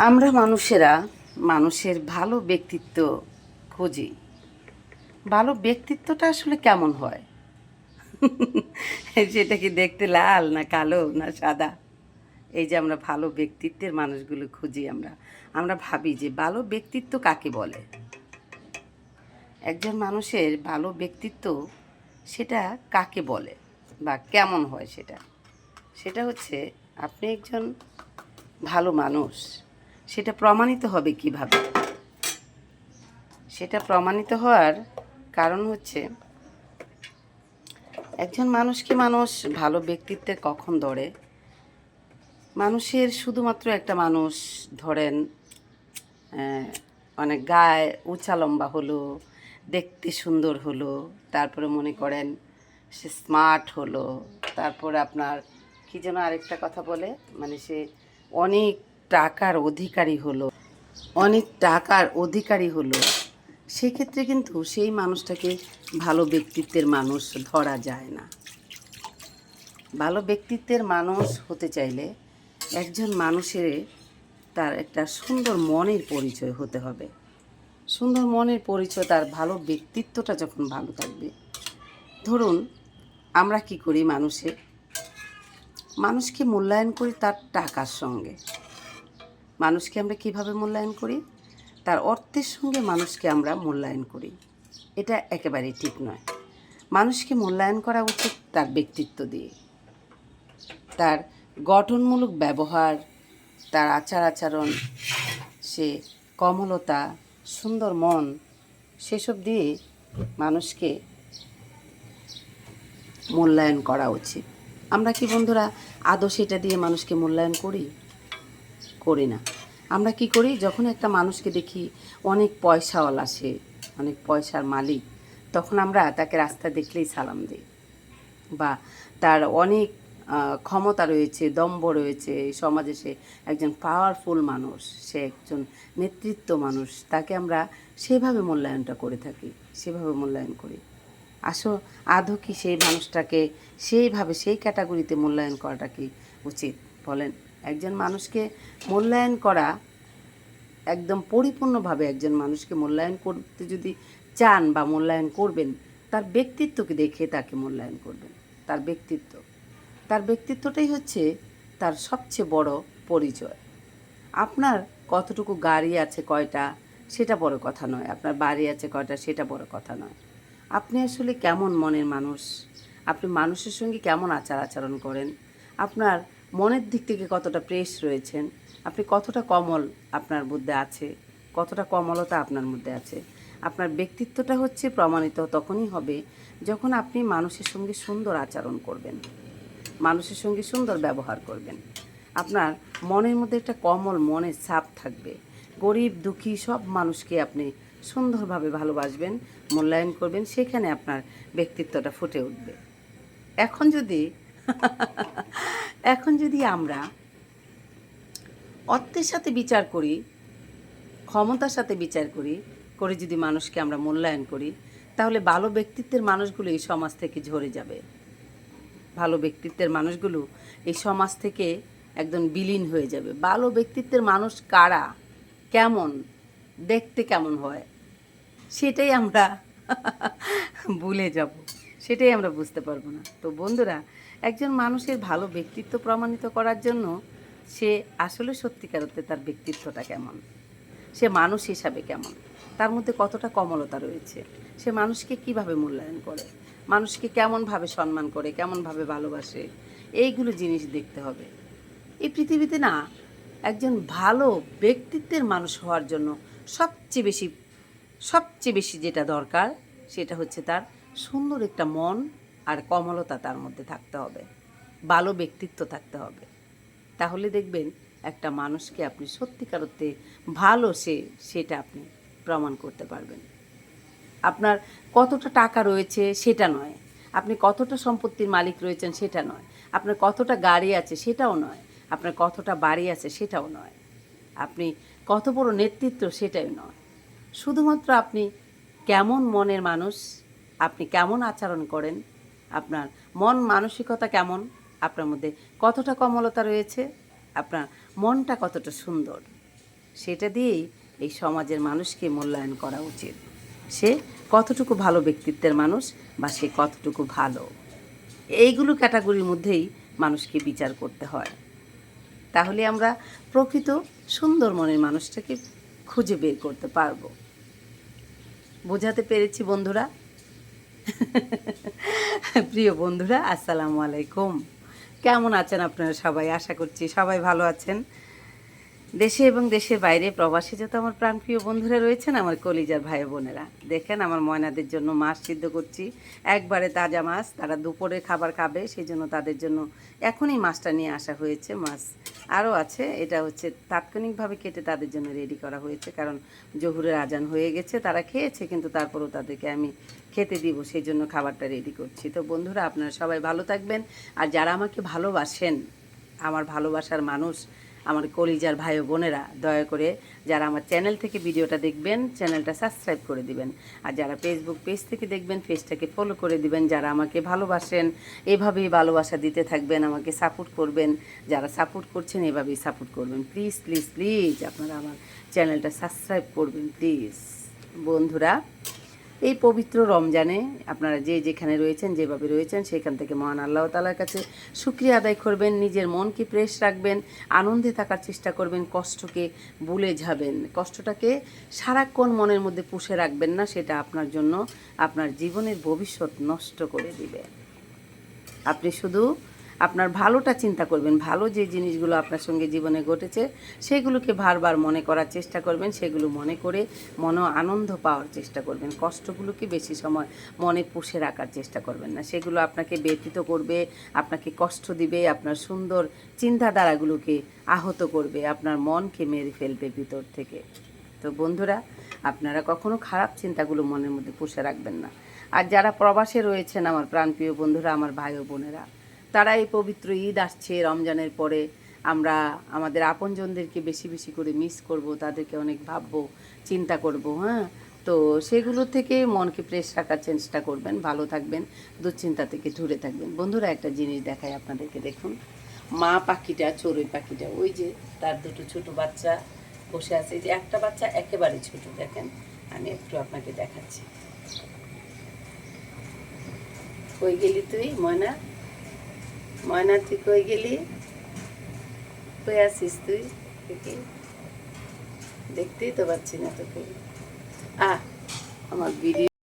আমরা মানুষেরা মানুষের ভালো ব্যক্তিত্ব খুঁজি। ভালো ব্যক্তিত্বটা আসলে কেমন হয়? সেটা কি দেখতে লাল না কালো না সাদা? এই যে আমরা ভালো ব্যক্তিত্বের মানুষগুলো খুঁজি, আমরা ভাবি যে ভালো ব্যক্তিত্ব কাকে বলে। একজন মানুষের ভালো ব্যক্তিত্ব সেটা কাকে বলে বা কেমন হয় সেটা সেটা হচ্ছে আপনি একজন ভালো মানুষ সেটা প্রমাণিত হবে কিভাবে? সেটা প্রমাণিত হওয়ার কারণ হচ্ছে একজন মানুষকে মানুষ ভালো ব্যক্তিত্বের কখন ধরে। মানুষের শুধুমাত্র একটা মানুষ ধরেন অনেক গায়ে উঁচা লম্বা হলো, দেখতে সুন্দর হলো, তারপরে মনে করেন সে স্মার্ট হলো, তারপরে আপনার কী যেন আরেকটা কথা বলে, মানে সে অনেক টাকার অধিকারী হলো, অনেক টাকার অধিকারী হলো, সেক্ষেত্রে কিন্তু সেই মানুষটাকে ভালো ব্যক্তিত্বের মানুষ ধরা যায় না। ভালো ব্যক্তিত্বের মানুষ হতে চাইলে একজন মানুষের তার একটা সুন্দর মনের পরিচয় হতে হবে। সুন্দর মনের পরিচয়, তার ভালো ব্যক্তিত্বটা যখন ভালো থাকবে। ধরুন আমরা কি করি, মানুষকে মূল্যায়ন করি তার টাকার সঙ্গে। মানুষকে আমরা কিভাবে মূল্যায়ন করি? তার অর্থের সঙ্গে মানুষকে আমরা মূল্যায়ন করি। এটা একেবারেই ঠিক নয়। মানুষকে মূল্যায়ন করা উচিত তার ব্যক্তিত্ব দিয়ে, তার গঠনমূলক ব্যবহার, তার আচার আচরণ, সে কমলতা, সুন্দর মন, সেসব দিয়ে মানুষকে মূল্যায়ন করা উচিত। আমরা কি বন্ধুরা আদৌ সেটা দিয়ে মানুষকে মূল্যায়ন করি? করি না। আমরা কি করি, যখন একটা মানুষকে দেখি অনেক পয়সাওয়ালা, সে অনেক পয়সার মালিক, তখন আমরা তাকে রাস্তায় দেখলেই সালাম দিই। বা তার অনেক ক্ষমতা রয়েছে, দম্ভ রয়েছে, এই সমাজে সে একজন পাওয়ারফুল মানুষ, সে একজন নেতৃত্ব মানুষ, তাকে আমরা সেভাবে মূল্যায়নটা করে থাকি, সেভাবে মূল্যায়ন করি। আদৌ কি সেই মানুষটাকে সেইভাবে সেই ক্যাটাগরিতে মূল্যায়ন করাটা কি উচিত বলেন? একজন মানুষকে মূল্যায়ন করা, একদম পরিপূর্ণভাবে একজন মানুষকে মূল্যায়ন করতে যদি চান বা মূল্যায়ন করবেন, তার ব্যক্তিত্বকে দেখে তাকে মূল্যায়ন করবেন। তার ব্যক্তিত্বটাই হচ্ছে তার সবচেয়ে বড় পরিচয়। আপনার কতটুকু গাড়ি আছে কয়টা সেটা বড় কথা নয়, আপনার বাড়ি আছে কয়টা সেটা বড় কথা নয়। আপনি আসলে কেমন মনের মানুষ, আপনি মানুষের সঙ্গে কেমন আচার আচরণ করেন, আপনার মনের দিক থেকে কতটা ফ্রেশ রয়েছেন, আপনি কতটা কমল আপনার মধ্যে আছে, কতটা কমলতা আপনার মধ্যে আছে। আপনার ব্যক্তিত্বটা হচ্ছে প্রমাণিত তখনই হবে যখন আপনি মানুষের সঙ্গে সুন্দর আচরণ করবেন, মানুষের সঙ্গে সুন্দর ব্যবহার করবেন। আপনার মনের মধ্যে একটা কমল মনের ছাপ থাকবে। গরিব দুঃখী সব মানুষকে আপনি সুন্দরভাবে ভালোবাসবেন, মূল্যায়ন করবেন, সেখানে আপনার ব্যক্তিত্বটা ফুটে উঠবে। এখন যদি এখন যদি আমরা অর্থের সাথে বিচার করি, ক্ষমতার সাথে বিচার করি, করে যদি মানুষকে আমরা মূল্যায়ন করি, তাহলে ভালো ব্যক্তিত্বের মানুষগুলো এই সমাজ থেকে ঝরে যাবে। ভালো ব্যক্তিত্বের মানুষগুলো এই সমাজ থেকে একদম বিলীন হয়ে যাবে। ভালো ব্যক্তিত্বের মানুষ কারা, কেমন, দেখতে কেমন হয়, সেটাই আমরা ভুলে যাব, সেটাই আমরা বুঝতে পারবো না। তো বন্ধুরা, একজন মানুষের ভালো ব্যক্তিত্ব প্রমাণিত করার জন্য সে আসলে সত্যিকার অর্থে তার ব্যক্তিত্বটা কেমন, সে মানুষ হিসাবে কেমন, তার মধ্যে কতটা কমলতা রয়েছে, সে মানুষকে কিভাবে মূল্যায়ন করে, মানুষকে কেমনভাবে সম্মান করে, কেমনভাবে ভালোবাসে, এইগুলো জিনিস দেখতে হবে। এই পৃথিবীতে না, একজন ভালো ব্যক্তিত্বের মানুষ হওয়ার জন্য সবচেয়ে বেশি যেটা দরকার সেটা হচ্ছে তার সুন্দর একটা মন আর কমলতা তার মধ্যে থাকতে হবে, ভালো ব্যক্তিত্ব থাকতে হবে। তাহলে দেখবেন একটা মানুষকে আপনি সত্যিকার অর্থে ভালো সেটা আপনি প্রমাণ করতে পারবেন। আপনার কতটা টাকা রয়েছে সেটা নয়, আপনি কতটা সম্পত্তির মালিক রয়েছেন সেটা নয়, আপনার কতটা গাড়ি আছে সেটাও নয়, আপনার কতটা বাড়ি আছে সেটাও নয়, আপনি কত বড় নেতৃত্ব সেটাই নয়। শুধুমাত্র আপনি কেমন মনের মানুষ, আপনি কেমন আচরণ করেন, আপনার মন মানসিকতা কেমন, আপনার মধ্যে কতটা কমলতা রয়েছে, আপনার মনটা কতটা সুন্দর, সেটা দিয়েই এই সমাজের মানুষকে মূল্যায়ন করা উচিত। সে কতটুকু ভালো ব্যক্তিত্বের মানুষ বা সে কতটুকু ভালো, এইগুলো ক্যাটাগরির মধ্যেই মানুষকে বিচার করতে হয়। তাহলে আমরা প্রকৃত সুন্দর মনের মানুষটাকে খুঁজে বের করতে পারবো। বোঝাতে পেরেছি বন্ধুরা? প্রিয় বন্ধুরা, আসসালামু আলাইকুম। কেমন আছেন আপনারা সবাই? আশা করছি সবাই ভালো আছেন। দেশে এবং দেশের বাইরে প্রবাসী যত আমার প্রাণপ্রিয় বন্ধুরা রয়েছেন, আমার কলিজার ভাই বোনেরা, দেখেন আমার ময়নাদের জন্য মাছ সিদ্ধ করছি, একবারে তাজা মাছ। তারা দুপুরে খাবার খাবে, সেই জন্য তাদের জন্য এখনই মাছটা নিয়ে আসা হয়েছে। মাছ আরও আছে, এটা হচ্ছে তাৎক্ষণিকভাবে কেটে তাদের জন্য রেডি করা হয়েছে, কারণ জহুরের আজান হয়ে গেছে। তারা খেয়েছে, কিন্তু তারপরেও তাদেরকে আমি খেতে দিব, সেই জন্য খাবারটা রেডি করছি। তো বন্ধুরা, আপনারা সবাই ভালো থাকবেন। আর যারা আমাকে ভালোবাসেন, আমার ভালোবাসার মানুষ, আমার কলিজার ভাই বোনেরা, দয়া করে যারা আমার চ্যানেল থেকে ভিডিওটা দেখবেন, চ্যানেলটা সাবস্ক্রাইব করে দিবেন। আর যারা ফেসবুক পেজ থেকে দেখবেন, পেজটাকে ফলো করে দিবেন। যারা আমাকে ভালোবাসেন, এভাবেই ভালোবাসা দিতে থাকবেন, আমাকে সাপোর্ট করবেন। যারা সাপোর্ট করছেন, এভাবেই সাপোর্ট করবেন। প্লিজ প্লিজ প্লিজ আপনারা আমার চ্যানেলটা সাবস্ক্রাইব করবেন প্লিজ। বন্ধুরা, এই পবিত্র রমজানে আপনারা যে যেখানে রয়েছেন, যেভাবে রয়েছেন, সেখান থেকে মহান আল্লাহ তাআলার কাছে শুকরিয়া আদায় করবেন। নিজের মনকে ফ্রেশ রাখবেন, আনন্দে থাকার চেষ্টা করবেন, কষ্টকে ভুলে যাবেন। কষ্টটাকে সারাক্ষণ মনের মধ্যে পুষে রাখবেন না, সেটা আপনার জন্য আপনার জীবনের ভবিষ্যৎ নষ্ট করে দিবে। আপনি শুধু আপনার ভালোটা চিন্তা করবেন, ভালো যে জিনিসগুলো আপনার সঙ্গে জীবনে ঘটেছে সেগুলোকে বারবার মনে করার চেষ্টা করবেন, সেগুলো মনে করে মনে আনন্দ পাওয়ার চেষ্টা করবেন। কষ্টগুলোকে বেশি সময় মনে পুষে রাখার চেষ্টা করবেন না, সেগুলো আপনাকে ব্যথিত করবে, আপনাকে কষ্ট দিবে, আপনার সুন্দর চিন্তাধারাগুলোকে আহত করবে, আপনার মনকে মেরে ফেলবে ভিতর থেকে। তো বন্ধুরা, আপনারা কখনো খারাপ চিন্তাগুলো মনের মধ্যে পুষে রাখবেন না। আর যারা প্রবাসে রয়েছেন, আমার প্রাণপ্রিয় বন্ধুরা, আমার ভাই ও বোনেরা, তারা এই পবিত্র ঈদ আসছে, রমজানের পরে আমরা আমাদের আপনজনদেরকে বেশি বেশি করে মিস করব, তাদেরকে অনেক ভাববো, চিন্তা করব। হ্যাঁ, তো সেগুলো থেকে মনকে ফ্রেশ রাখার চেষ্টা করবেন, ভালো থাকবেন, দুশ্চিন্তা থেকে দূরে থাকবেন। বন্ধুরা, একটা জিনিস দেখাই আপনাদেরকে, দেখুন মা পাখিটা, চড়ুই পাখিটা, ওই যে তার দুটো ছোট বাচ্চা বসে আছে। যে একটা বাচ্চা একেবারে ছোট, দেখেন, আমি একটু আপনাকে দেখাচ্ছি। কই গেলি তুই ময়না? ময়না, তুই কই গেলি? কই আছিস তুই? দেখি, দেখতেই তো পাচ্ছি না তোকে। আমার ভিডিও